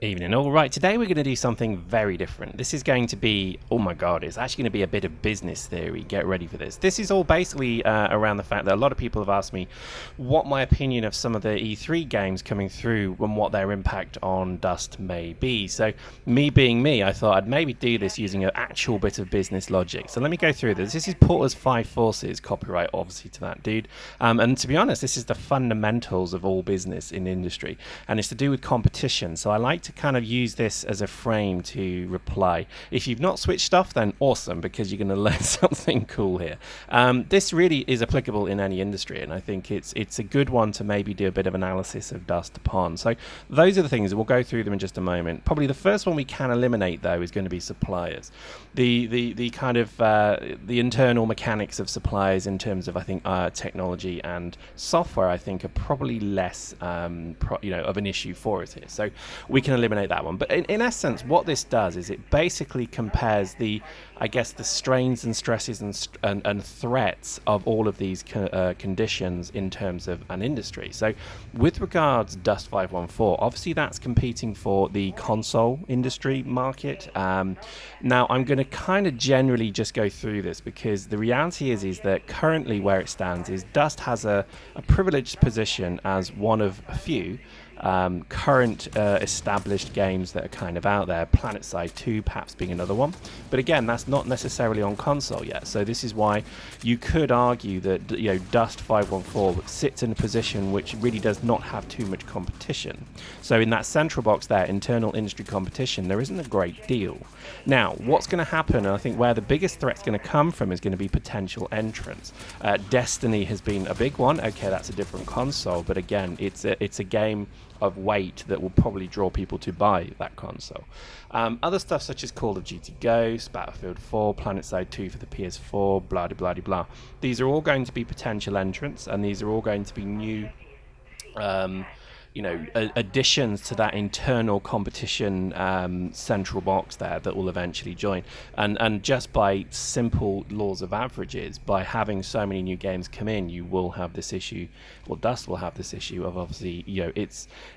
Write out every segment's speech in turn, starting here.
Evening. All right, today we're going to do something very different. This is going to be, oh my god, it's actually going to be a bit of business theory. Get ready for this. This is all basically around the fact that a lot of people have asked me what my opinion of some of the E3 games coming through and what their impact on Dust may be. So, me being me, I thought I'd maybe do this using an actual bit of business logic. So, let me go through this. This is Porter's Five Forces, copyright obviously to that dude. And to be honest, this is the fundamentals of all business in industry, and it's to do with competition. So, I like to kind of use this as a frame to reply. If you've not switched off, then awesome, because you're going to learn something cool here. This really is applicable in any industry, and I think it's a good one to maybe do a bit of analysis of Dust upon. So those are the things, we'll go through them in just a moment. Probably the first one we can eliminate, though, is going to be suppliers. The kind of the internal mechanics of suppliers in terms of, I think, technology and software, I think, are probably less of an issue for us here. So we can eliminate that one. But in essence, what this does is it basically compares the strains and stresses and threats of all of these conditions in terms of an industry. So with regards Dust 514, obviously that's competing for the console industry market. Now I'm going to kind of generally just go through this, because the reality is that currently where it stands is Dust has a privileged position as one of a few current established games that are kind of out there, PlanetSide 2 perhaps being another one. But again, that's not necessarily on console yet. So this is why you could argue that Dust 514 sits in a position which really does not have too much competition. So in that central box there, internal industry competition, there isn't a great deal. Now, what's going to happen, and I think where the biggest threat's going to come from, is going to be potential entrants. Destiny has been a big one. Okay, that's a different console, but again, it's a game of weight that will probably draw people to buy that console. Other stuff such as Call of Duty Ghosts, Battlefield 4, PlanetSide 2 for the PS4, blah de blah de blah. These are all going to be potential entrants, and these are all going to be new additions to that internal competition central box there that will eventually join. And just by simple laws of averages, by having so many new games come in, you will have this issue, or Dust will have this issue of, obviously,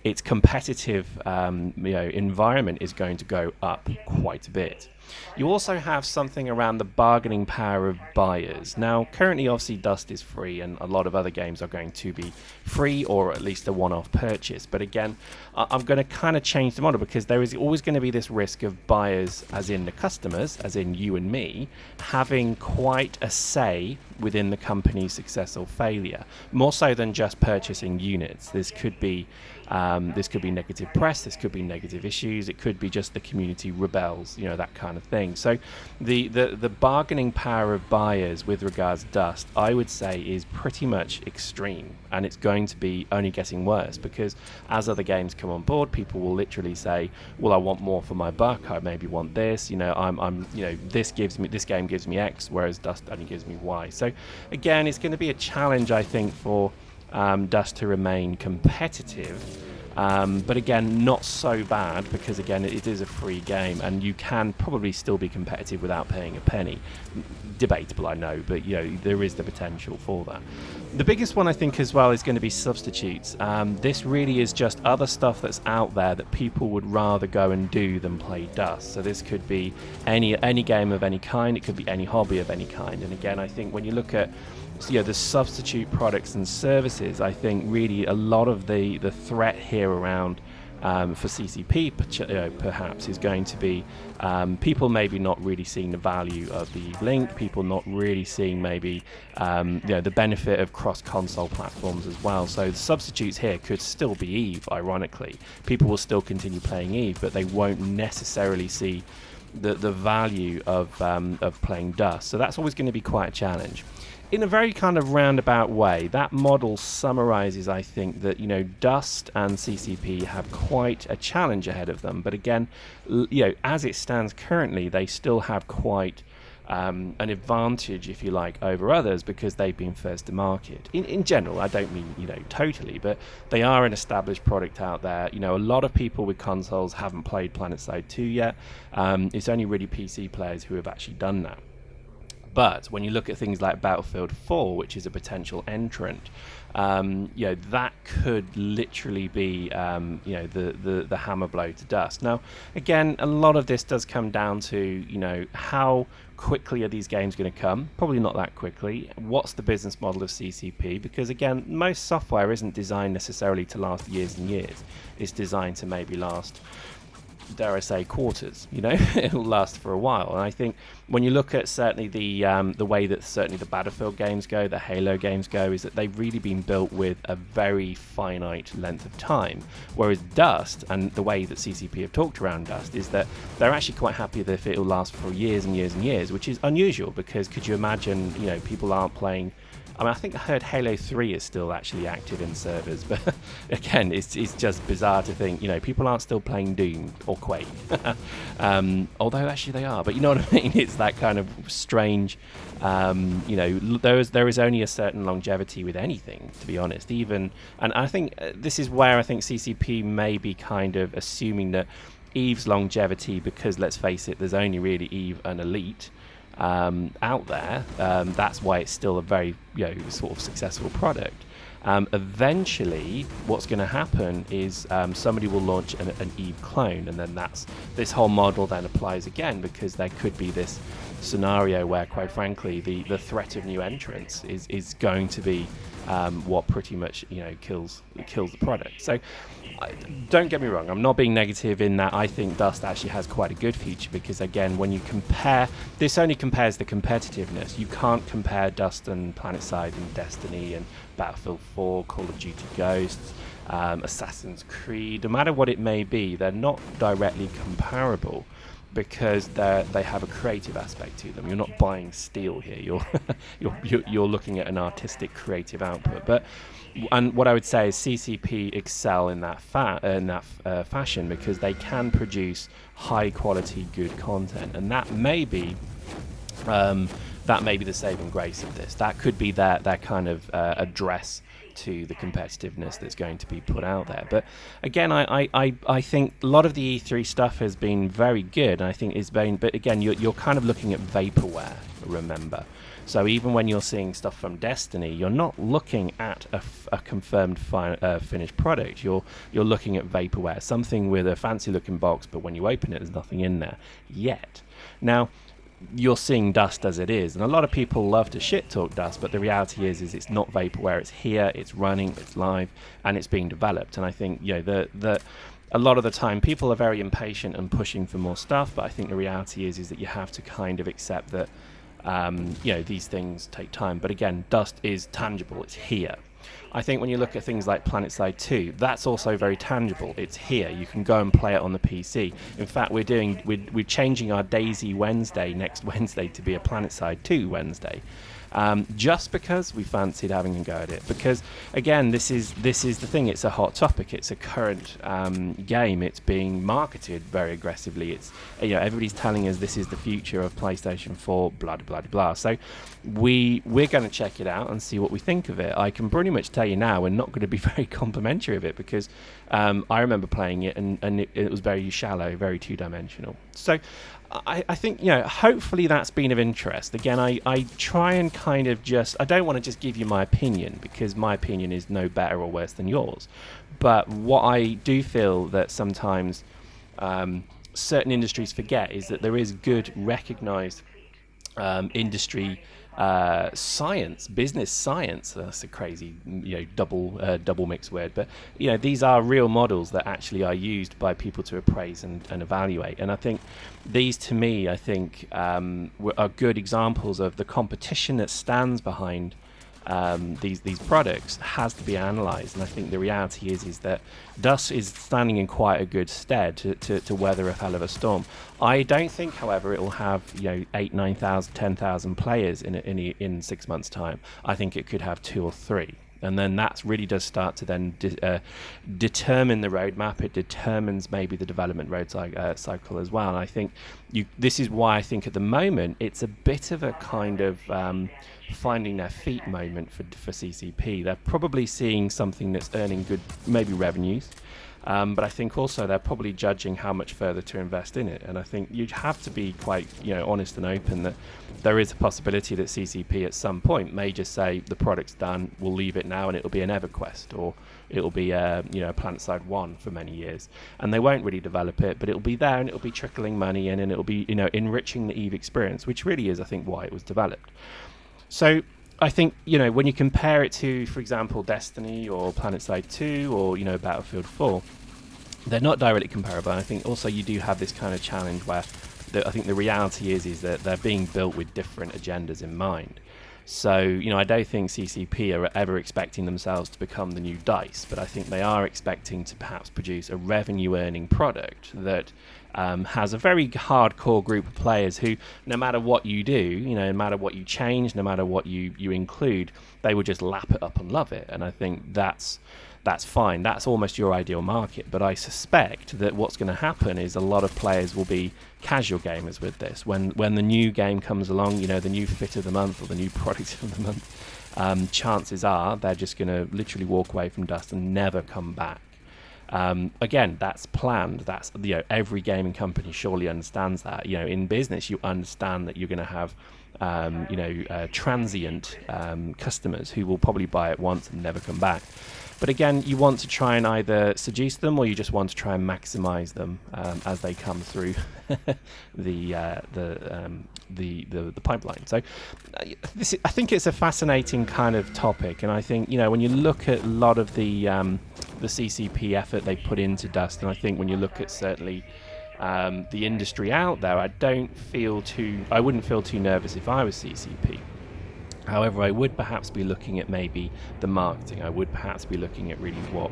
its competitive environment is going to go up quite a bit. You also have something around the bargaining power of buyers. Now, currently, obviously, Dust is free, and a lot of other games are going to be free, or at least a one-off purchase. But again, I'm going to kind of change the model, because there is always going to be this risk of buyers, as in the customers, as in you and me, having quite a say within the company's success or failure, more so than just purchasing units. This could be negative press, this could be negative issues, it could be just the community rebels, that kind of thing. So the bargaining power of buyers with regards to Dust, I would say, is pretty much extreme, and it's going to be only getting worse, because as other games come on board, people will literally say, well, I want more for my buck, I maybe want this, this game gives me X, whereas Dust only gives me Y. So again, it's going to be a challenge, I think, for Dust to remain competitive, but again, not so bad, because again, it is a free game, and you can probably still be competitive without paying a penny. Debatable, I know, but there is the potential for that. The biggest one, I think, as well, is going to be substitutes. This really is just other stuff that's out there that people would rather go and do than play Dust. So this could be any game of any kind, it could be any hobby of any kind. And again, I think when you look at the substitute products and services, I think really a lot of the threat here around for CCP perhaps is going to be people maybe not really seeing the value of the EVE Link, people not really seeing maybe the benefit of cross-console platforms as well. So the substitutes here could still be EVE, ironically. People will still continue playing EVE, but they won't necessarily see the value of playing Dust. So that's always going to be quite a challenge. In a very kind of roundabout way, that model summarizes, I think, that Dust and CCP have quite a challenge ahead of them. But again, as it stands currently, they still have quite an advantage, if you like, over others, because they've been first to market. In general, I don't mean totally, but they are an established product out there. A lot of people with consoles haven't played PlanetSide 2 yet. It's only really PC players who have actually done that. But when you look at things like Battlefield 4, which is a potential entrant, that could literally be, the hammer blow to Dust. Now, again, a lot of this does come down to, how quickly are these games going to come? Probably not that quickly. What's the business model of CCP? Because, again, most software isn't designed necessarily to last years and years. It's designed to maybe last, dare I say, quarters. It'll last for a while. And I think when you look at certainly the way that certainly the Battlefield games go, the Halo games go, is that they've really been built with a very finite length of time. Whereas Dust, and the way that CCP have talked around Dust, is that they're actually quite happy that if it'll last for years and years and years, which is unusual, because could you imagine, people aren't playing. I think I heard Halo 3 is still actually active in servers, but again, it's just bizarre to think, people aren't still playing Doom or Quake. Although actually they are, but you know what I mean? It's that kind of strange, there is only a certain longevity with anything, to be honest. And I think this is where I think CCP may be kind of assuming that EVE's longevity, because let's face it, there's only really EVE and Elite out there. That's why it's still a very sort of successful product. Eventually what's going to happen is somebody will launch an EVE clone, and then this whole model then applies again, because there could be this scenario where, quite frankly, the threat of new entrants is going to be what pretty much kills the product. So don't get me wrong, I'm not being negative in that I think Dust actually has quite a good future, because again, when you compare, this only compares the competitiveness. You can't compare Dust and PlanetSide and Destiny and Battlefield 4, Call of Duty Ghosts, Assassin's Creed. No matter what it may be, they're not directly comparable, because they have a creative aspect to them. You're not buying steel here. You're looking at an artistic, creative output. And what I would say is CCP excel in that fashion, because they can produce high quality, good content, and that may be the saving grace of this. That could be their kind of address to the competitiveness that's going to be put out there. But again, I think a lot of the E3 stuff has been very good, and I think but again, you're kind of looking at vapourware, remember. So even when you're seeing stuff from Destiny, you're not looking at a confirmed finished product. You're looking at vaporware, something with a fancy looking box, but when you open it, there's nothing in there yet. Now, you're seeing Dust as it is, and a lot of people love to shit talk Dust, but the reality is it's not vaporware. It's here, it's running, it's live, and it's being developed. And I think a lot of the time people are very impatient and pushing for more stuff, but I think the reality is that you have to kind of accept that these things take time. But again, Dust is tangible. It's here. I think when you look at things like PlanetSide 2, that's also very tangible. It's here. You can go and play it on the PC. In fact, we're changing our Daisy Wednesday next Wednesday to be a PlanetSide 2 Wednesday. Just because we fancied having a go at it. Because again, this is the thing. It's a hot topic. It's a current game. It's being marketed very aggressively. It's everybody's telling us this is the future of PlayStation 4. Blah blah blah. So we're going to check it out and see what we think of it. I can pretty much tell you now, we're not going to be very complimentary of it, because I remember playing it and it was very shallow, very two-dimensional. So I think, hopefully that's been of interest. Again, I try and kind of I don't want to just give you my opinion, because my opinion is no better or worse than yours. But what I do feel that sometimes certain industries forget is that there is good, recognized industry science, business science. That's a crazy, double mixed word, but these are real models that actually are used by people to appraise and evaluate. And I think these, to me, are good examples of the competition that stands behind these products has to be analysed. And I think the reality is that Dust is standing in quite a good stead to weather a hell of a storm. I don't think, however, it will have 8, 9,000, 10,000 players in 6 months' time. I think it could have 2 or 3. And then that really does start to then determine the roadmap. It determines maybe the development cycle as well. And I think this is why I think at the moment it's a bit of a kind of finding their feet moment for CCP. They're probably seeing something that's earning good, maybe revenues. But I think also they're probably judging how much further to invest in it. And I think you have to be quite, honest and open that there is a possibility that CCP at some point may just say the product's done, we'll leave it now, and it'll be an EverQuest, or it'll be a PlanetSide 1 for many years, and they won't really develop it, but it'll be there and it'll be trickling money in, and it'll be enriching the EVE experience, which really is, I think, why it was developed. So I think, when you compare it to, for example, Destiny or PlanetSide 2 or, Battlefield 4, they're not directly comparable. I think also you do have this kind of challenge where I think the reality is that they're being built with different agendas in mind. So, I don't think CCP are ever expecting themselves to become the new DICE, but I think they are expecting to perhaps produce a revenue-earning product that has a very hardcore group of players who, no matter what you do, no matter what you change, no matter what you include, they will just lap it up and love it. And I think that's fine. That's almost your ideal market. But I suspect that what's going to happen is a lot of players will be casual gamers with this. When the new game comes along, the new fit of the month or the new product of the month, chances are they're just going to literally walk away from Dust and never come back. Again, that's planned. That's every gaming company surely understands that. In business, you understand that you're going to have transient customers who will probably buy it once and never come back. But again, you want to try and either seduce them, or you just want to try and maximize them as they come through the pipeline. So I think it's a fascinating kind of topic, and I think when you look at a lot of the CCP effort they put into Dust, and I think when you look at certainly the industry out there, I wouldn't feel too nervous if I was CCP. However, I would perhaps be looking at maybe the marketing. I would perhaps be looking at really what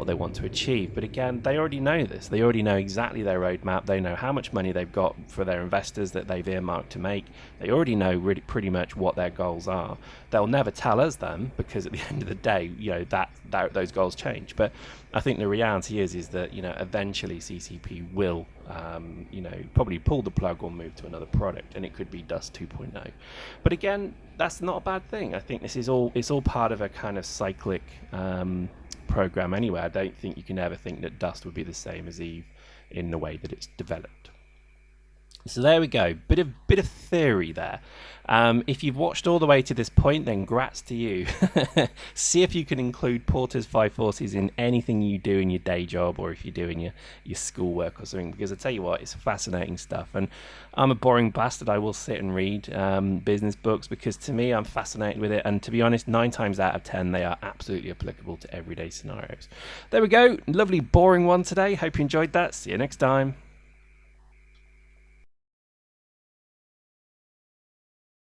they want to achieve. But again, they already know this. They already know exactly their roadmap. They know how much money they've got for their investors that they've earmarked to make. They already know really pretty much what their goals are. They'll never tell us them, because at the end of the day, that those goals change. But I think the reality is that eventually CCP will probably pull the plug or move to another product, and it could be Dust 2.0. But again, that's not a bad thing. I think it's all part of a kind of cyclic program anyway. I don't think you can ever think that Dust would be the same as EVE in the way that it's developed. So there we go, bit of theory there. If you've watched all the way to this point, then grats to you. See if you can include Porter's 5 Forces in anything you do in your day job, or if you're doing your schoolwork or something, because I tell you what, it's fascinating stuff. And I'm a boring bastard. I will sit and read business books, because to me, I'm fascinated with it. And to be honest, 9 times out of 10, they are absolutely applicable to everyday scenarios. There we go. Lovely boring one today. Hope you enjoyed that. See you next time.